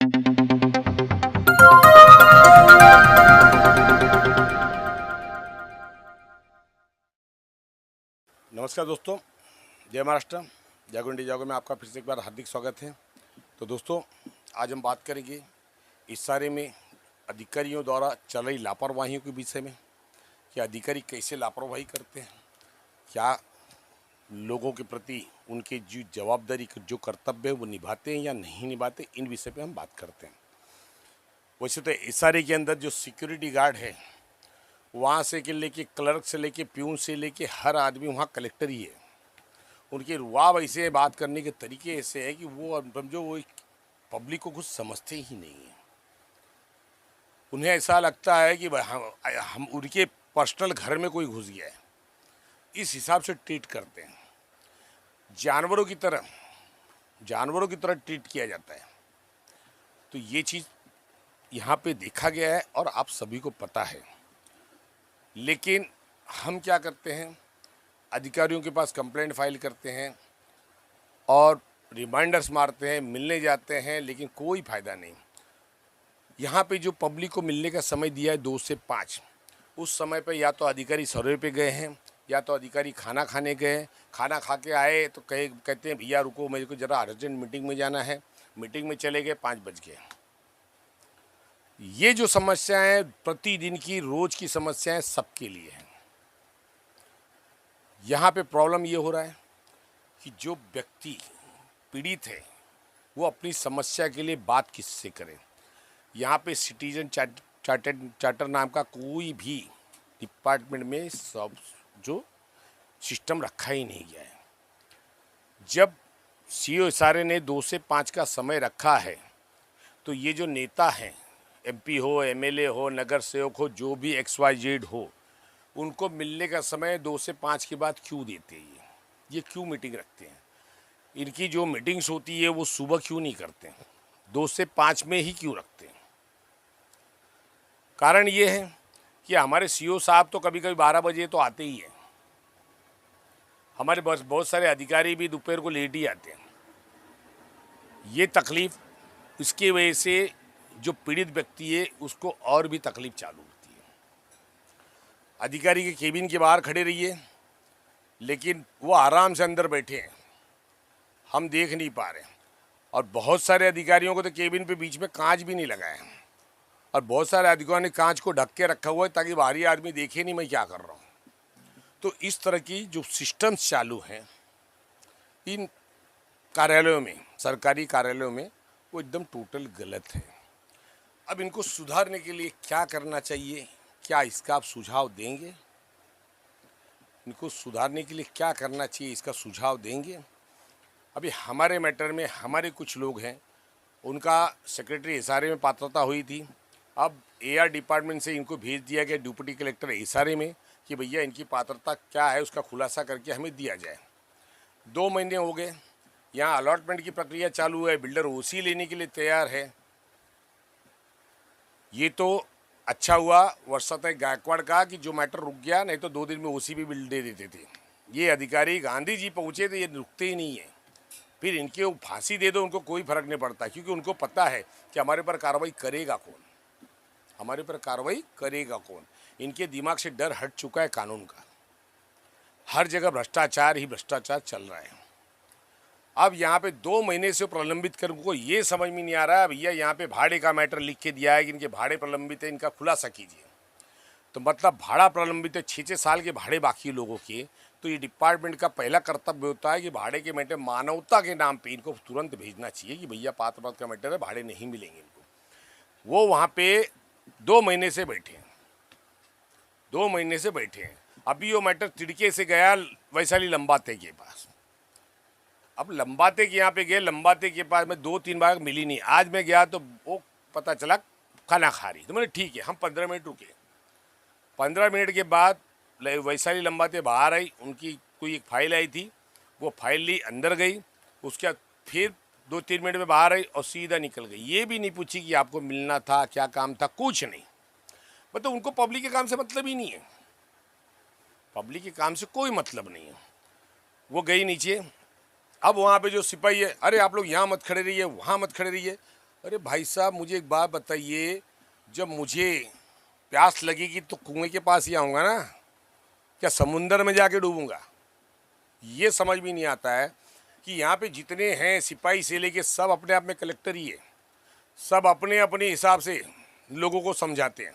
नमस्कार दोस्तों, जय महाराष्ट्र। जागो इंडिया जागो में आपका फिर से एक बार हार्दिक स्वागत है। तो दोस्तों, आज हम बात करेंगे इस सारे में अधिकारियों द्वारा चल रही लापरवाहियों के विषय में कि अधिकारी कैसे लापरवाही करते हैं, क्या लोगों के प्रति उनके जो जवाबदारी जो कर्तव्य है वो निभाते हैं या नहीं निभाते, इन विषय पे हम बात करते हैं। वैसे तो एसआरए के अंदर जो सिक्योरिटी गार्ड है वहाँ से लेके क्लर्क से लेके प्यून से लेके हर आदमी वहाँ कलेक्टर ही है। उनके रुआब ऐसे बात करने के तरीके ऐसे है कि वो समझो वो पब्लिक को कुछ समझते ही नहीं है। उन्हें ऐसा लगता है कि हम उनके पर्सनल घर में कोई घुस गया है, इस हिसाब से ट्रीट करते हैं। जानवरों की तरह ट्रीट किया जाता है। तो ये चीज़ यहाँ पे देखा गया है और आप सभी को पता है। लेकिन हम क्या करते हैं, अधिकारियों के पास कंप्लेंट फाइल करते हैं और रिमाइंडर्स मारते हैं, मिलने जाते हैं, लेकिन कोई फ़ायदा नहीं। यहाँ पे जो पब्लिक को मिलने का समय दिया है 2 से 5, उस समय पे या तो अधिकारी सर्वे पे गए हैं या तो अधिकारी खाना खाने गए। खाना खा के आए तो कहते हैं भैया रुको, मेरे को ज़रा अर्जेंट मीटिंग में जाना है। मीटिंग में चले गए, 5 बज गए। ये जो समस्याएं प्रतिदिन की रोज की समस्याएं सबके लिए हैं। यहाँ पे प्रॉब्लम ये हो रहा है कि जो व्यक्ति पीड़ित है वो अपनी समस्या के लिए बात किससे करे। यहाँ पे सिटीजन चार्टर नाम का कोई भी डिपार्टमेंट में सब जो सिस्टम रखा ही नहीं गया है। जब सीओ सारे ने 2 से 5 का समय रखा है तो ये जो नेता हैं, एमपी हो, एमएलए हो, नगर सेवक हो, जो भी XYZ हो, उनको मिलने का समय 2 से 5 के बाद क्यों देते हैं? ये क्यों मीटिंग रखते हैं? इनकी जो मीटिंग्स होती है वो सुबह क्यों नहीं करते हैं? 2 से 5 में ही क्यों रखते हैं? कारण ये है कि हमारे सीओ साहब तो कभी कभी 12 बजे तो आते ही हैं। हमारे बहुत सारे अधिकारी भी दोपहर को लेट ही आते हैं। ये तकलीफ, इसकी वजह से जो पीड़ित व्यक्ति है उसको और भी तकलीफ चालू होती है। अधिकारी के केबिन के बाहर खड़े रहिए, लेकिन वो आराम से अंदर बैठे हैं, हम देख नहीं पा रहे। और बहुत सारे अधिकारियों को तो केबिन पे बीच में कांच भी नहीं लगाया है और बहुत सारे अधिकारियों ने कांच को ढक के रखा हुआ है ताकि बाहरी आदमी देखे नहीं मैं क्या कर रहा हूँ। तो इस तरह की जो सिस्टम्स चालू हैं इन कार्यालयों में, सरकारी कार्यालयों में, वो एकदम टोटल गलत है। अब इनको सुधारने के लिए क्या करना चाहिए, क्या इसका आप सुझाव देंगे? इनको सुधारने के लिए क्या करना चाहिए, इसका सुझाव देंगे? अभी हमारे मैटर में हमारे कुछ लोग हैं, उनका सेक्रेटरी एसआरए में पात्रता हुई थी। अब एआर डिपार्टमेंट से इनको भेज दिया गया डिप्टी कलेक्टर एसआरए में कि भैया इनकी पात्रता क्या है उसका खुलासा करके हमें दिया जाए। 2 महीने हो गए, यहाँ अलॉटमेंट की प्रक्रिया चालू है, बिल्डर ओसी लेने के लिए तैयार है। ये तो अच्छा हुआ वर्षाताई गायकवाड़ का कि जो मैटर रुक गया, नहीं तो 2 दिन में ओसी भी बिल दे देते थे। ये अधिकारी गांधी जी पहुँचे तो ये रुकते ही नहीं है। फिर इनके फांसी दे दो, उनको कोई फर्क नहीं पड़ता, क्योंकि उनको पता है कि हमारे पर कार्रवाई करेगा कौन, हमारे पर कार्रवाई करेगा कौन। इनके दिमाग से डर हट चुका है कानून का। हर जगह भ्रष्टाचार ही भ्रष्टाचार चल रहा है। अब यहाँ पे 2 महीने से प्रलंबित कर, उनको ये समझ में नहीं आ रहा है भैया यहाँ पे भाड़े का मैटर लिख के दिया है कि इनके भाड़े प्रलंबित है, इनका खुलासा कीजिए। तो मतलब भाड़ा प्रलंबित है, 6-6 साल के भाड़े बाकी लोगों के। तो ये डिपार्टमेंट का पहला कर्तव्य होता है कि भाड़े के मैटर मानवता के नाम पे इनको तुरंत भेजना चाहिए कि भैया पात्र का मैटर है, भाड़े नहीं मिलेंगे इनको। वो वहाँ पे 2 महीने से बैठे हैं, 2 महीने से बैठे हैं। अभी वो मैटर तिड़के से गया वैशाली लंबाते के पास। अब लंबाते के यहाँ पे गए, लंबाते के पास में 2-3 बार मिली नहीं। आज मैं गया तो वो पता चला खाना खा रही। तो मैंने ठीक है, हम 15 मिनट रुके। 15 मिनट के बाद वैशाली लंबाते बाहर आई, उनकी कोई एक फाइल आई थी, वो फाइल ली, अंदर गई। उसके बाद फिर 2-3 मिनट में बाहर आई और सीधा निकल गई। ये भी नहीं पूछी कि आपको मिलना था, क्या काम था, कुछ नहीं। मतलब उनको पब्लिक के काम से मतलब ही नहीं है, पब्लिक के काम से कोई मतलब नहीं है। वो गई नीचे। अब वहाँ पे जो सिपाही है, अरे आप लोग यहाँ मत खड़े रहिए, वहाँ मत खड़े रहिए। अरे भाई साहब, मुझे एक बात बताइए, जब मुझे प्यास लगेगी तो कुएं के पास ही आऊँगा ना, क्या समुंदर में जाके डूबूंगा? ये समझ में नहीं आता है कि यहाँ पे जितने हैं सिपाही से लेके सब अपने आप में कलेक्टर ही है। सब अपने अपने हिसाब से लोगों को समझाते हैं,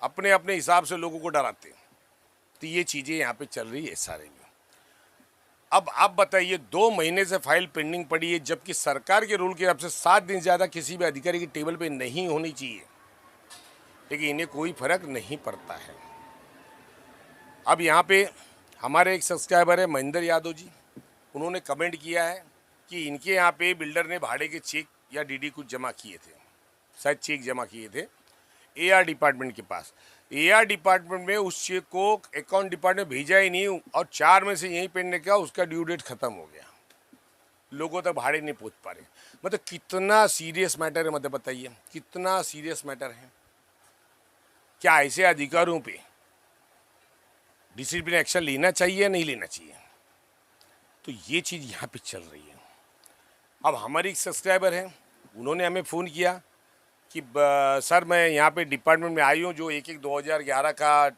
अपने अपने हिसाब से लोगों को डराते हैं। तो ये चीज़ें यहाँ पे चल रही है सारे में। अब आप बताइए, 2 महीने से फाइल पेंडिंग पड़ी है, जबकि सरकार के रूल के हिसाब से 7 दिन ज़्यादा किसी भी अधिकारी की टेबल पे नहीं होनी चाहिए, लेकिन इन्हें कोई फर्क नहीं पड़ता है। अब यहाँ पे हमारे एक सब्सक्राइबर है महेंद्र यादव जी, उन्होंने कमेंट किया है कि इनके यहाँ पे बिल्डर ने भाड़े के चेक या डीडी कुछ जमा किए थे, शायद चेक जमा किए थे एआर डिपार्टमेंट के पास। एआर डिपार्टमेंट में उस चेक को अकाउंट डिपार्टमेंट भेजा ही नहीं, और 4 में से यहीं पेंडिंग का उसका ड्यू डेट खत्म हो गया, लोगों तक भाड़े नहीं पहुँच पा रहे। मतलब कितना सीरियस मैटर है, मतलब बताइए कितना सीरियस मैटर है। क्या ऐसे अधिकारियों पे डिसिप्लिन एक्शन लेना चाहिए या नहीं लेना चाहिए? तो ये चीज़ यहाँ पे चल रही है। अब हमारी एक सब्सक्राइबर है, उन्होंने हमें फ़ोन किया कि सर मैं यहाँ पे डिपार्टमेंट में आई हूँ, जो 1/1/2011 का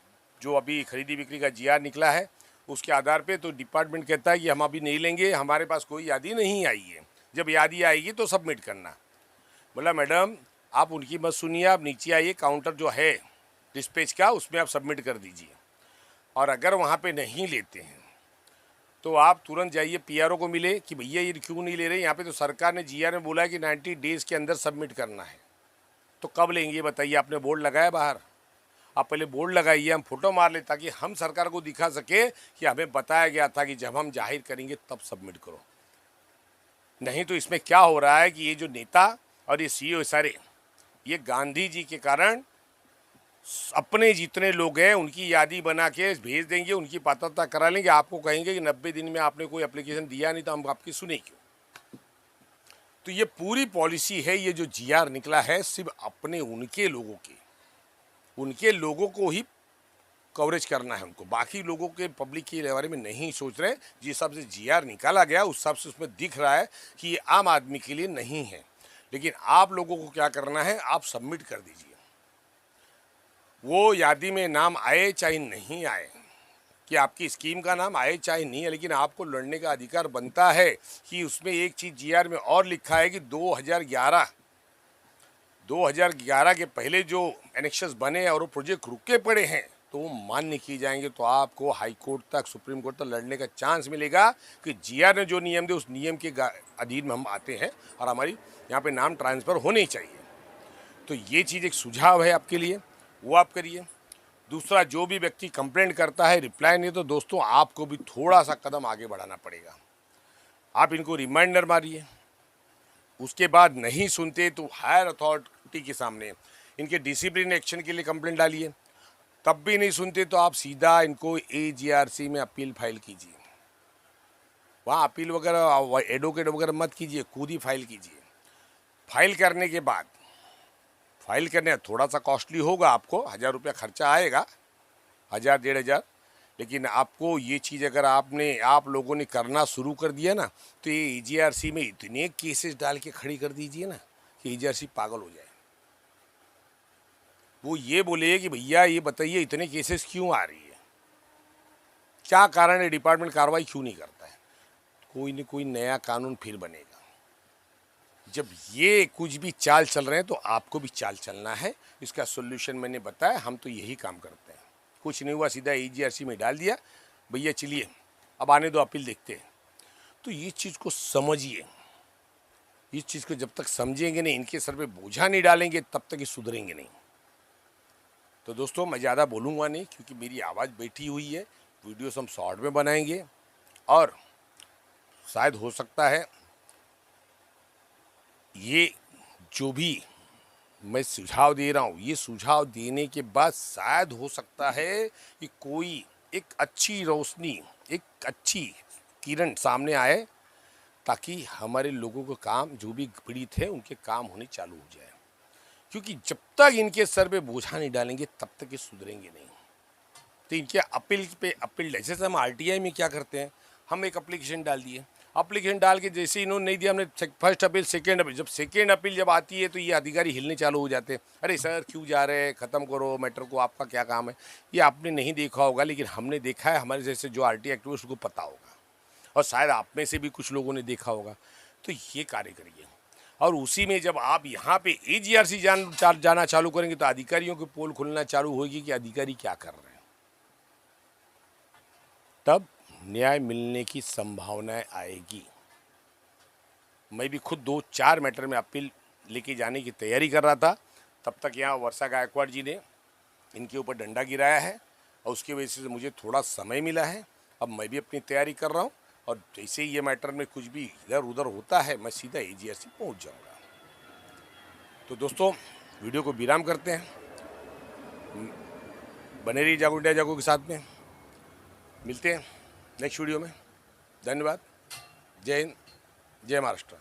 जो अभी खरीदी बिक्री का जीआर निकला है उसके आधार पे, तो डिपार्टमेंट कहता है कि हम अभी नहीं लेंगे, हमारे पास कोई यादी नहीं आई है, जब यादी आएगी तो सबमिट करना। बोला मैडम आप उनकी मत सुनिए, आप नीचे आइए, काउंटर जो है डिस्पैच का उसमें आप सबमिट कर दीजिए, और अगर वहाँ पे नहीं लेते हैं तो आप तुरंत जाइए पीआरओ को मिले कि भैया ये क्यों नहीं ले रहे, यहाँ पे तो सरकार ने जीआर में बोला है कि 90 डेज़ के अंदर सबमिट करना है। तो कब लेंगे ये बताइए? आपने बोर्ड लगाया बाहर, आप पहले बोर्ड लगाइए, हम फोटो मार ले ताकि हम सरकार को दिखा सके कि हमें बताया गया था कि जब हम जाहिर करेंगे तब सबमिट करो। नहीं तो इसमें क्या हो रहा है कि ये जो नेता और ये सीईओ सारे, ये गांधी जी के कारण अपने जितने लोग हैं उनकी यादी बना के भेज देंगे, उनकी पात्रता करा लेंगे, आपको कहेंगे कि 90 दिन में आपने कोई एप्लीकेशन दिया नहीं तो हम आपकी सुने क्यों। तो ये पूरी पॉलिसी है, ये जो जीआर निकला है सिर्फ अपने उनके लोगों को ही कवरेज करना है उनको, बाकी लोगों के पब्लिक के बारे में नहीं सोच रहे। जिस हिसाब से जीआर निकाला गया उस हिसाब से उसमें दिख रहा है कि ये आम आदमी के लिए नहीं है, लेकिन आप लोगों को क्या करना है, आप सबमिट कर दीजिए। वो यादी में नाम आए चाहे नहीं आए, कि आपकी स्कीम का नाम आए चाहे नहीं है, लेकिन आपको लड़ने का अधिकार बनता है कि उसमें एक चीज़ जीआर में और लिखा है कि 2011 के पहले जो एनेक्शंस बने और वो प्रोजेक्ट रुके पड़े हैं तो वो मान्य किए जाएंगे, तो आपको हाई कोर्ट तक, सुप्रीम कोर्ट तक लड़ने का चांस मिलेगा कि जीआर ने जो नियम दे उस नियम के अधीन में हम आते हैं और हमारी यहाँ पे नाम ट्रांसफ़र होने चाहिए। तो ये चीज़ एक सुझाव है आपके लिए, वो आप करिए। दूसरा, जो भी व्यक्ति कंप्लेंट करता है रिप्लाई नहीं, तो दोस्तों आपको भी थोड़ा सा कदम आगे बढ़ाना पड़ेगा। आप इनको रिमाइंडर मारिए, उसके बाद नहीं सुनते तो हायर अथॉरिटी के सामने इनके डिसिप्लिन एक्शन के लिए कंप्लेंट डालिए, तब भी नहीं सुनते तो आप सीधा इनको AGRC में अपील फाइल कीजिए। वहाँ अपील वगैरह एडवोकेट वगैरह मत कीजिए, खुद ही फाइल कीजिए। फाइल करने के बाद, फाइल करने थोड़ा सा कॉस्टली होगा, आपको 1000 रुपया खर्चा आएगा, 1000-1500, लेकिन आपको ये चीज़ अगर आप लोगों ने करना शुरू कर दिया ना, तो ये AGRC में इतने केसेस डाल के खड़ी कर दीजिए ना कि AGRC पागल हो जाए। वो ये बोले कि भैया ये बताइए इतने केसेस क्यों आ रही है, क्या कारण है, डिपार्टमेंट कार्रवाई क्यों नहीं करता है। कोई न कोई नया कानून फिर बनेगा। जब ये कुछ भी चाल चल रहे हैं तो आपको भी चाल चलना है। इसका सोल्यूशन मैंने बताया, हम तो यही काम करते हैं। कुछ नहीं हुआ, सीधा AGRC में डाल दिया, भैया चलिए अब आने दो, अपील देखते हैं। तो ये चीज़ को समझिए, इस चीज़ को जब तक समझेंगे नहीं, इनके सर पे बोझा नहीं डालेंगे, तब तक ये सुधरेंगे नहीं। तो दोस्तों मैं ज़्यादा बोलूँगा नहीं, क्योंकि मेरी आवाज़ बैठी हुई है। वीडियोस हम शॉर्ट में बनाएंगे, और शायद हो सकता है ये जो भी मैं सुझाव दे रहा हूँ, ये सुझाव देने के बाद शायद हो सकता है कि कोई एक अच्छी रोशनी, एक अच्छी किरण सामने आए, ताकि हमारे लोगों को काम, जो भी पीड़ित है उनके काम होने चालू हो जाए। क्योंकि जब तक इनके सर पे बोझा नहीं डालेंगे तब तक ये सुधरेंगे नहीं। तो इनके अपील पे अपील, जैसे हम RTI में क्या करते हैं, हम एक एप्लीकेशन डाल दिए, एप्लीकेशन डाल के जैसे इन्होंने नहीं दिया, हमने फर्स्ट अपील, सेकेंड अपील, जब सेकेंड अपील जब आती है तो ये अधिकारी हिलने चालू हो जाते हैं। अरे सर क्यों जा रहे हैं, ख़त्म करो मैटर को, आपका क्या काम है। ये आपने नहीं देखा होगा, लेकिन हमने देखा है, हमारे जैसे जो आरटीआई एक्टिविस्ट को पता होगा, और शायद आप में से भी कुछ लोगों ने देखा होगा। तो ये कार्य करिए, और उसी में जब आप यहाँ पे एजीआरसी जाना चालू करेंगे तो अधिकारियों की पोल खुलना चालू होगी कि अधिकारी क्या कर रहे हैं, तब न्याय मिलने की संभावनाएं आएगी। मैं भी खुद 2-4 मैटर में अपील लेके जाने की तैयारी कर रहा था, तब तक यहाँ वर्षा गायकवाड़ जी ने इनके ऊपर डंडा गिराया है, और उसकी वजह से मुझे थोड़ा समय मिला है। अब मैं भी अपनी तैयारी कर रहा हूँ, और जैसे ही ये मैटर में कुछ भी इधर उधर होता है, मैं सीधा एजीआरसी पहुँच जाऊँगा। तो दोस्तों, वीडियो को विराम करते हैं। बने रहिए जागो इंडिया जागो के साथ में। मिलते हैं नेक्स्ट वीडियो में। धन्यवाद। जय हिंद, जय महाराष्ट्र।